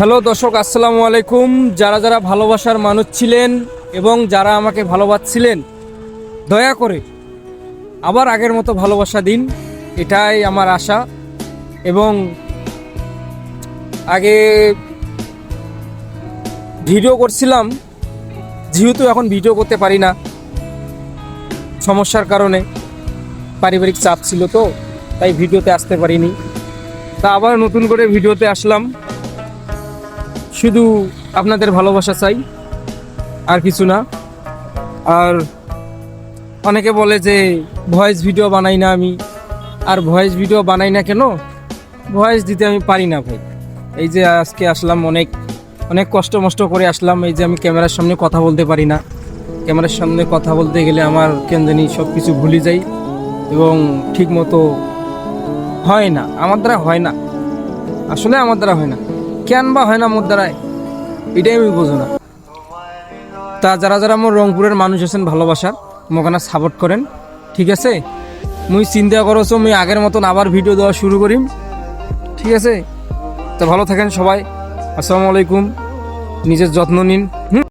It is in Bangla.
হ্যালো দর্শক, আসসালামু আলাইকুম। যারা যারা ভালোবাসার মানুষ ছিলেন এবং যারা আমাকে ভালোবাসছিলেন, দয়া করে আবার আগের মতো ভালোবাসা দিন, এটাই আমার আশা। এবং আগে ভিডিও করছিলাম, যেহেতু এখন ভিডিও করতে পারি না সমস্যার কারণে, পারিবারিক চাপ ছিল, তো তাই ভিডিওতে আসতে পারিনি। তা আবার নতুন করে ভিডিওতে আসলাম, শুধু আপনাদের ভালোবাসা চাই, আর কিছু না। আর অনেকে বলে যে ভয়েস ভিডিও বানাই না আমি, আর ভয়েস ভিডিও বানাই না কেন, ভয়েস দিতে আমি পারি না ভাই। এই যে আজকে আসলাম, অনেক অনেক কষ্ট মষ্ট করে আসলাম। এই যে আমি ক্যামেরার সামনে কথা বলতে পারি না, ক্যামেরার সামনে কথা বলতে গেলে আমার কেন জানি সব কিছু ভুলে যাই এবং ঠিক মতো হয় না, আমার দ্বারা হয় না, আসলে আমার দ্বারা হয় না। কেন বা হয় না আমার দ্বারায়, এটাই আমি বুঝো না। তা যারা যারা আমার রংপুরের মানুষ আছেন ভালোবাসার, মোকানা সাপোর্ট করেন, ঠিক আছে? মুই চিন্তা করছো মুই আগের মতন আবার ভিডিও দেওয়া শুরু করিম, ঠিক আছে? তো ভালো থাকেন সবাই, আসসালামু আলাইকুম, নিজের যত্ন নিন।